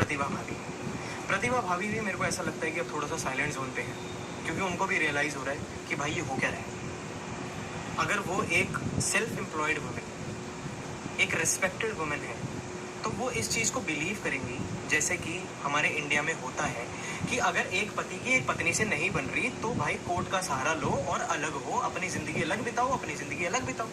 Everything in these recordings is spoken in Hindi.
प्रतिभा भाभी। प्रतिभा भाभी भी मेरे को ऐसा लगता है कि अब थोड़ा सा साइलेंट जोन पे है, क्योंकि उनको भी रियलाइज़ हो रहा है कि भाई ये हो क्या रहा है। अगर वो एक सेल्फ एम्प्लॉयड वुमेन, एक रिस्पेक्टेड वुमेन है, तो वो इस चीज़ को बिलीव करेंगी, जैसे कि हमारे इंडिया में होता है कि अगर एक पति की एक पत्नी से नहीं बन रही तो भाई कोर्ट का सहारा लो और अलग हो, अपनी ज़िंदगी अलग बिताओ, अपनी ज़िंदगी अलग बिताओ।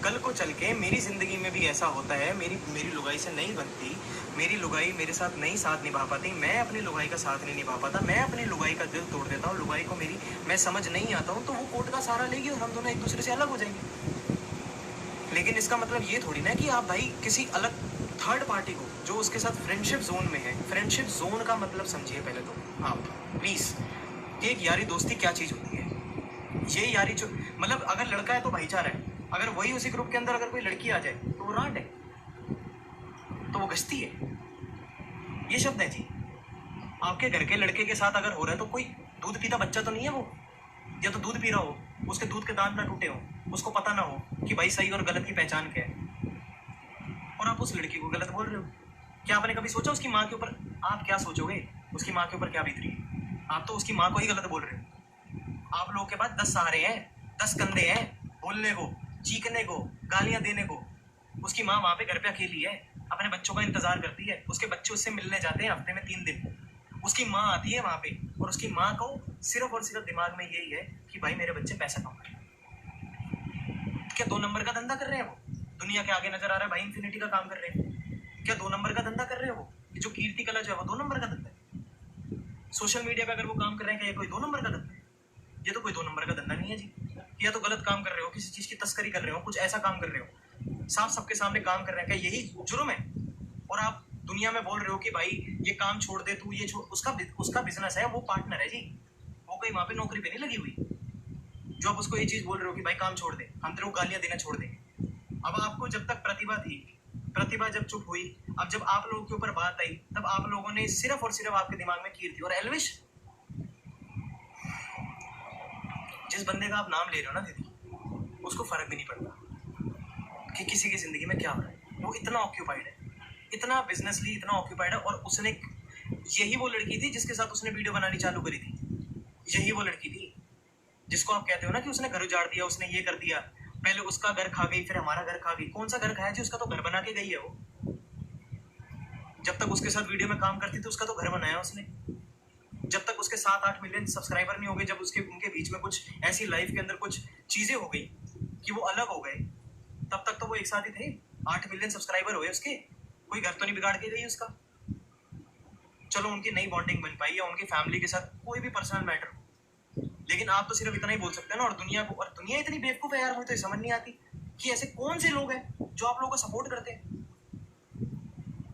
कल को चल के मेरी ज़िंदगी में भी ऐसा होता है, मेरी लुगाई से नहीं बनती, मेरी लुगाई मेरे साथ नहीं साथ निभा पाती, मैं अपनी लुगाई का साथ नहीं निभा पाता, मैं अपनी लुगाई का दिल तोड़ देता हूँ, लुगाई को मेरी मैं समझ नहीं आता हूँ, तो वो कोर्ट का सहारा लेगी और हम दोनों एक दूसरे से अलग हो जाएंगे। लेकिन इसका मतलब ये थोड़ी ना कि आप भाई किसी अलग थर्ड पार्टी को जो उसके साथ फ्रेंडशिप जोन में है, फ्रेंडशिप जोन का मतलब समझिए पहले तो आप प्लीज़ कि एक यारी दोस्ती क्या चीज़ होती है। ये यारी जो मतलब अगर लड़का है तो भाईचारा है, अगर वही उसी ग्रुप के अंदर अगर कोई लड़की आ जाए तो वो रांड है, तो वो गश्ती है। ये शब्द है जी। आपके घर के लड़के के साथ अगर हो रहा है तो कोई दूध पीता बच्चा तो नहीं है वो, या तो दूध पी रहा हो, उसके दूध के दांत ना टूटे हो, उसको पता ना हो कि भाई सही और गलत की पहचान क्या है, और आप उस लड़की को गलत बोल रहे हो। क्या आपने कभी सोचा उसकी माँ के ऊपर आप क्या सोचोगे, उसकी माँ के ऊपर क्या बीत रही है? आप तो उसकी माँ को ही गलत बोल रहे हो। आप लोगों के पास 10 सहारे हैं, 10 कंधे हैं, बोलने को, चीखने को, गालियां देने को। उसकी माँ वहां पे घर पे अकेली है, अपने बच्चों का इंतजार करती है, उसके बच्चे उससे मिलने जाते हैं हफ्ते में 3 दिन, उसकी माँ आती है वहां पे, और उसकी माँ को सिर्फ और सिर्फ दिमाग में यही है कि भाई मेरे बच्चे पैसा कमाए। क्या 2 नंबर का धंधा कर रहे हैं वो? दुनिया के आगे नजर आ रहा है भाई, इन्फिनिटी का काम कर रहे हैं। क्या 2 नंबर का धंधा कर रहे हो वो? जो कीर्ति कला जो है वो 2 नंबर का धंधा है। सोशल मीडिया पे अगर वो काम कर रहे हैं, क्या ये कोई 2 नंबर का धंधा है? ये तो कोई 2 नंबर का धंधा नहीं है जी। या तो गलत काम कर रहे हो, किसी चीज की तस्करी कर रहे हो, कुछ ऐसा काम कर रहे हो, साफ सबके सामने काम कर रहे हैं, क्या यही जुर्म है? और आप दुनिया में बोल रहे हो कि भाई ये काम छोड़ दे तू, ये छोड़, उसका बिजनेस है, वो पार्टनर है जी, वो कोई वहां पे नौकरी पे नहीं लगी हुई। जो आप उसको ये चीज बोल रहे हो कि भाई काम छोड़ दे, हम तेरे को गालियां देना छोड़ देंगे। अब आपको जब तक प्रतिभा थी, प्रतिभा जब चुप हुई, अब जब आप लोगों के ऊपर बात आई, तब आप लोगों ने सिर्फ और सिर्फ आपके दिमाग में कीर्ति और एल्विश। जिस बंदे का आप नाम ले रहे हो ना दीदी, उसको फर्क भी नहीं पड़ता कि किसी की जिंदगी में क्या हो रहा है, वो इतना ऑक्यूपाइड है, इतना बिजनेसली इतना ऑक्यूपाइड है। और उसने यही वो लड़की थी जिसके साथ उसने वीडियो बनानी चालू करी थी, यही वो लड़की थी जिसको आप कहते हो ना कि उसने घर उजाड़ दिया, उसने ये कर दिया, पहले उसका घर खा गई फिर हमारा घर खा गई। कौन सा घर खाया जी? उसका तो घर बना के गई है वो। जब तक उसके साथ वीडियो में काम करती थी उसका तो घर बनाया उसने। जब तक उसके 7-8 मिलियन सब्सक्राइबर नहीं हो गए, जब उसके उनके बीच में कुछ ऐसी लाइफ के अंदर कुछ चीजें हो गई कि वो अलग हो गए, तब तक तो वो एक साथ ही थे। 8 मिलियन सब्सक्राइबर हुए उसके, कोई घर तो नहीं बिगाड़ के गई उसका। चलो उनकी नई बॉन्डिंग बन पाई, या उनकी फैमिली के साथ कोई भी पर्सनल मैटर, लेकिन आप तो सिर्फ इतना ही बोल सकते हैं ना। और दुनिया इतनी बेवकूफ है यार, मुझे तो समझ नहीं आती कि ऐसे कौन से लोग हैं जो आप लोगों को सपोर्ट करते हैं।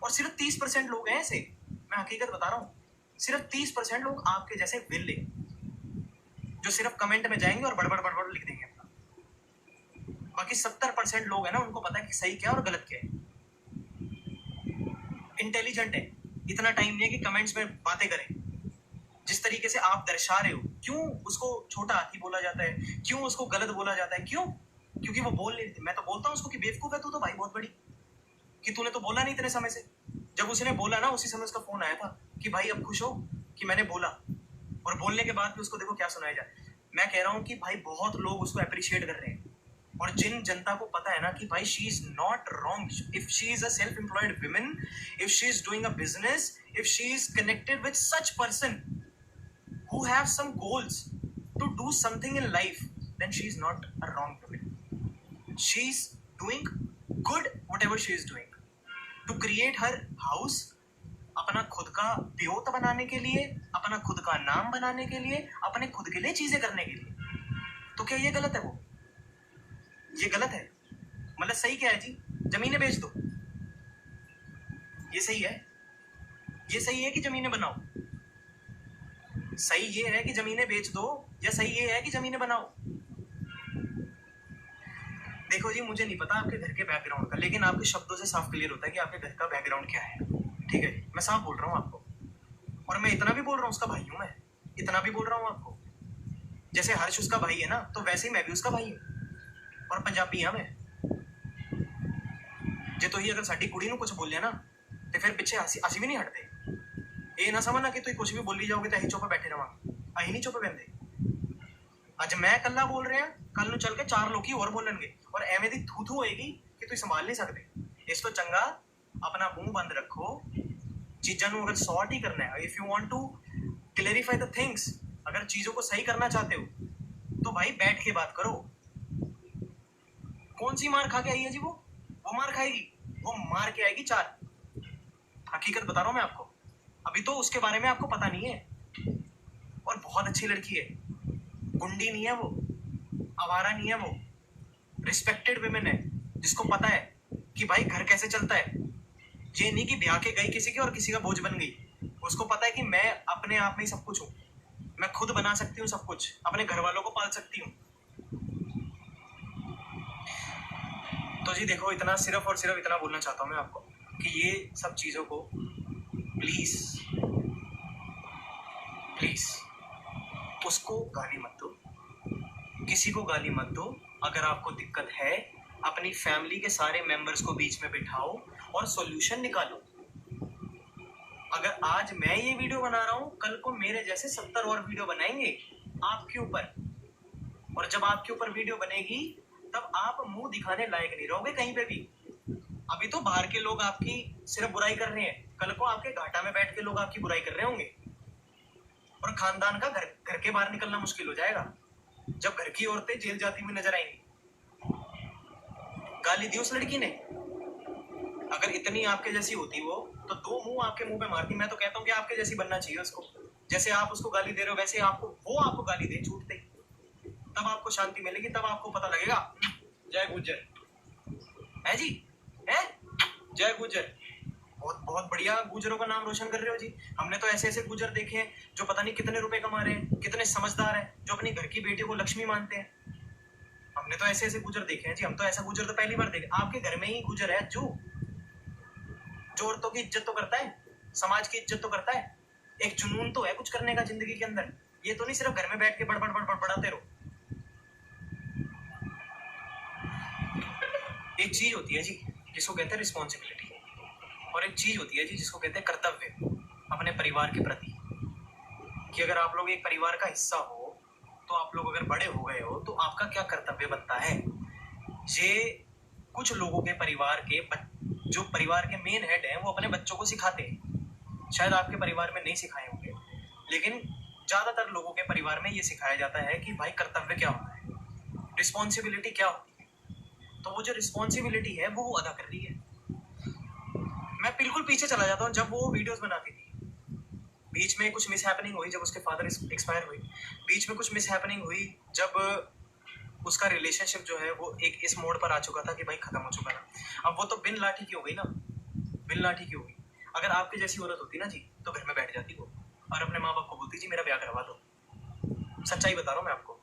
और सिर्फ 30% लोग हैं ऐसे, मैं हकीकत बता रहा हूँ, सिर्फ 30% लोग आपके जैसे विले, जो सिर्फ कमेंट में जाएंगे और बड़बड़ बड़बड़ लिख देंगे अपना। बाकी 70% लोग हैं ना, उनको पता है कि सही क्या और गलत क्या है, इंटेलिजेंट है, इतना टाइम नहीं है कि कमेंट्स में बातें करें। जिस तरीके से आप दर्शा रहे हो, क्यों उसको छोटा हाथी बोला जाता है, क्यों उसको गलत बोला जाता है, क्यों? क्योंकि वो बोल नहीं रही थी। मैं तो बोलता हूँ उसको कि बेवकूफ है तू तो भाई बहुत बड़ी, कि तूने तो बोला नहीं इतने समय से। जब उसने बोला ना, उसी समय उसका फोन आया था कि भाई अब खुश हो कि मैंने बोला, और बोलने के बाद भी उसको देखो क्या सुनाया जाए। मैं कह रहा हूँ कि भाई बहुत लोग उसको अप्रिशिएट कर रहे हैं, और जिन जनता को पता है ना कि भाई she is not wrong, if she is a self employed women, if she is doing a business, if she is connected with such person who have some goals to do something in life, then she is not a wrong woman. She is doing good whatever she is doing to create her house, अपना खुद का प्योत बनाने के लिए, अपना खुद का नाम बनाने के लिए, अपने खुद के लिए चीजें करने के लिए। तो क्या ये गलत है? वो ये गलत है? मतलब सही क्या है जी? जमीनें बेच दो, ये सही है? ये सही है कि जमीनें बनाओ? सही ये है कि जमीनें बेच दो, या सही ये है कि जमीनें बनाओ? देखो जी, मुझे नहीं पता आपके घर के बैकग्राउंड का, लेकिन आपके शब्दों से साफ क्लियर होता है कि आपके घर का बैकग्राउंड क्या है। ठीक है, मैं साफ बोल रहा हूँ आपको, और मैं इतना भी बोल रहा हूँ उसका भाई हूँ, मैं इतना भी बोल रहा हूँ आपको, जैसे हर्ष उसका भाई है ना, तो वैसे ही मैं भी उसका भाई हूँ, और पंजाबी हाँ मैं। जे तो ही अगर साडी कुड़ी नूं कुछ बोलिया ना, तो फिर पिछे हसी भी नहीं हटते। ये ना समझना कि तुम कुछ भी बोली जाओगे तो अही चुप बैठे रहा, अही नहीं चुप बहते। अज मैं कला बोल रहा, कल चल के 4 लोग और बोलेंगे और एवें दी थू थू होएगी कि तुम संभाल नहीं सकते। इस तो चंगा अपना मुंह बंद रखो, चीज़ों को अगर सॉर्ट ही करना है, if you want to clarify the things, अगर चीजों को सही करना चाहते हो तो भाई बैठ के बात करो। कौन सी मार खा के आई है जी? वो मार खाएगी, वो मार के आएगी 4। हकीकत बता रहा हूं मैं आपको, अभी तो उसके बारे में आपको पता नहीं है। और बहुत अच्छी लड़की है, गुंडी नहीं है वो, आवारा नहीं है वो, रिस्पेक्टेड विमेन है, जिसको पता है कि भाई घर कैसे चलता है। ये नहीं कि ब्याह के गई किसी के और किसी का बोझ बन गई। उसको पता है कि मैं अपने आप में ही सब कुछ हूँ, मैं खुद बना सकती हूँ सब कुछ, अपने घर वालों को पाल सकती हूँ। तो जी देखो, इतना सिर्फ और सिर्फ इतना बोलना चाहता हूँ मैं आपको कि ये सब चीज़ों को प्लीज प्लीज उसको गाली मत दो, किसी को गाली मत दो। अगर आपको दिक्कत है, अपनी फैमिली के सारे मेंबर्स को बीच में बिठाओ और सॉल्यूशन निकालो। अगर आज मैं ये वीडियो बना रहा हूं, कल को मेरे जैसे 70 और वीडियो बनाएंगे आपके ऊपर, और जब आपके ऊपर वीडियो बनेगी तब आप मुंह दिखाने लायक नहीं रहोगे कहीं पे भी। अभी तो बाहर के लोग आपकी सिर्फ बुराई कर रहे हैं, कल को आपके घाटा में बैठ के लोग आपकी बुराई कर रहे होंगे, और खानदान का घर के बाहर निकलना मुश्किल हो जाएगा जब घर की औरतें जेल जाती हुई नजर आएंगी। गाली दी उस लड़की ने, अगर इतनी आपके जैसी होती वो तो 2 मुंह आपके मुंह पे मारती। मैं तो कहता हूँ कि आपके जैसी बनना चाहिए उसको, जैसे आप उसको गाली दे रहे हो वैसे आपको गाली दे छूटते, तब आपको शांति मिलेगी, तब आपको पता लगेगा जय गुज्जर है जी, है जय गुज्जर। बहुत बहुत बढ़िया गुजरों का नाम रोशन कर रहे हो जी। हमने तो ऐसे ऐसे गुजर देखे हैं जो पता नहीं कितने रुपए कमा रहे हैं, कितने समझदार हैं, जो अपनी घर की बेटी को लक्ष्मी मानते हैं। हमने तो ऐसे ऐसे गुजर देखे हैं जी। हम तो ऐसा गुजर तो पहली बार देखे। आपके घर में ही गुजर है जो औरतों की इज्जत तो करता है, समाज की इज्जत तो करता है, एक जुनून तो है कुछ करने का जिंदगी के अंदर। ये तो नहीं सिर्फ घर में बैठ के बड़बड़ बड़बड़ बढ़ाते रहो। एक चीज होती है जी जिसको कहते हैं रिस्पॉन्सिबिलिटी, और एक चीज होती है जी जिसको कहते हैं कर्तव्य अपने परिवार के प्रति। कि अगर आप लोग एक परिवार का हिस्सा हो, तो आप लोग अगर बड़े हो गए हो तो आपका क्या कर्तव्य बनता है। ये कुछ लोगों के परिवार के जो परिवार के मेन हेड हैं वो अपने बच्चों को सिखाते हैं। शायद आपके परिवार में नहीं सिखाए होंगे, लेकिन ज्यादातर लोगों के परिवार में ये सिखाया जाता है कि भाई कर्तव्य क्या होता है, रिस्पॉन्सिबिलिटी क्या होती है। तो वो जो रिस्पॉन्सिबिलिटी है वो अदा कर रही है। मैं बिल्कुल पीछे चला जाता हूँ, जब वो वीडियोस बनाती थी, बीच में कुछ मिस हैपनिंग हुई, जब उसके फादर एक्सपायर हुए, बीच में कुछ मिस हैपनिंग हुई, जब उसका रिलेशनशिप जो है वो एक इस मोड़ पर आ चुका था कि भाई खत्म हो चुका था। अब वो तो बिन लाठी की हो गई ना, बिन लाठी की हो गई। अगर आपकी जैसी औरत होती ना जी तो घर में बैठ जाती वो और अपने माँ बाप को बोलती जी मेरा ब्याह करवा दो। सच्चाई बता रहा हूँ मैं आपको।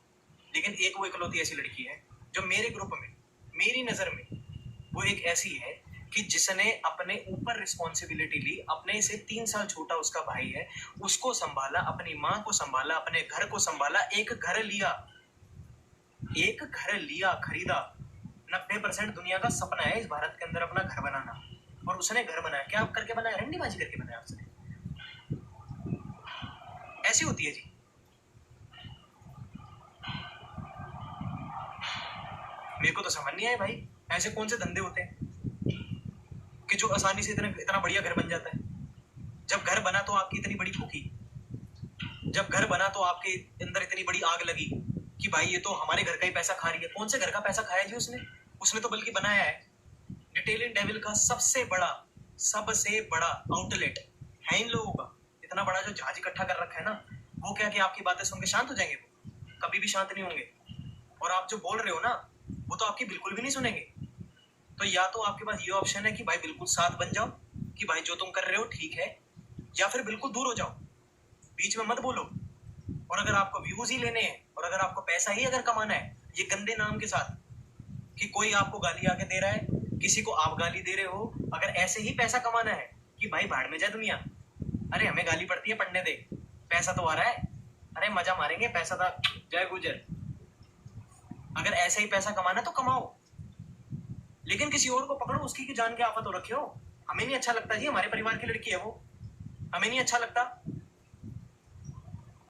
लेकिन एक वो इकलौती ऐसी लड़की है जो मेरे ग्रुप में, मेरी नजर में वो एक ऐसी है कि जिसने अपने ऊपर रिस्पॉन्सिबिलिटी ली। अपने से 3 साल छोटा उसका भाई है, उसको संभाला, अपनी माँ को संभाला, अपने घर को संभाला, एक घर लिया, खरीदा। 90% दुनिया का सपना है इस भारत के अंदर अपना घर बनाना, और उसने घर बनाया। क्या करके बनाया? रंडीबाजी करके बनाया उसने। ऐसी होती है जी। मेरे को तो समझ नहीं आया भाई, ऐसे कौन से धंधे होते हैं कि जो आसानी से इतना बढ़िया घर बन जाता है। जब घर बना तो आपकी इतनी बड़ी फूकी, जब घर बना तो आपके अंदर इतनी बड़ी आग लगी कि भाई ये तो हमारे घर का ही पैसा खा रही है। कौन से घर का पैसा खाया जी उसने तो बल्कि बनाया है डिटेल इन डेविल का सबसे बड़ा आउटलेट है इन लोगों का। इतना बड़ा जो जहाज इकट्ठा कर रखा है ना, वो क्या कि आपकी बातें सुन के शांत हो जाएंगे? वो कभी भी शांत नहीं होंगे। और आप जो बोल रहे हो ना, वो तो आपकी बिल्कुल भी नहीं सुनेंगे। तो या तो आपके पास ये ऑप्शन है कि भाई बिल्कुल साथ बन जाओ कि भाई जो तुम कर रहे हो ठीक है, या फिर बिल्कुल दूर हो जाओ, बीच में मत बोलो। और अगर आपको व्यूज ही लेने हैं और अगर आपको पैसा ही अगर कमाना है ये गंदे नाम के साथ कि कोई आपको गाली आके दे रहा है, किसी को आप गाली दे रहे हो, अगर ऐसे ही पैसा कमाना है कि भाई भाड़ में जाए दुनिया, अरे हमें गाली पड़ती है पढ़ने दे, पैसा तो आ रहा है, अरे मजा मारेंगे, पैसा था जय गुजर। अगर ऐसे ही पैसा कमाना तो कमाओ, लेकिन किसी और को पकड़ो उसकी की जान के आफत हो रखे हो। हमें नहीं अच्छा लगता जी, हमारे परिवार की लड़की है वो, हमें नहीं अच्छा लगता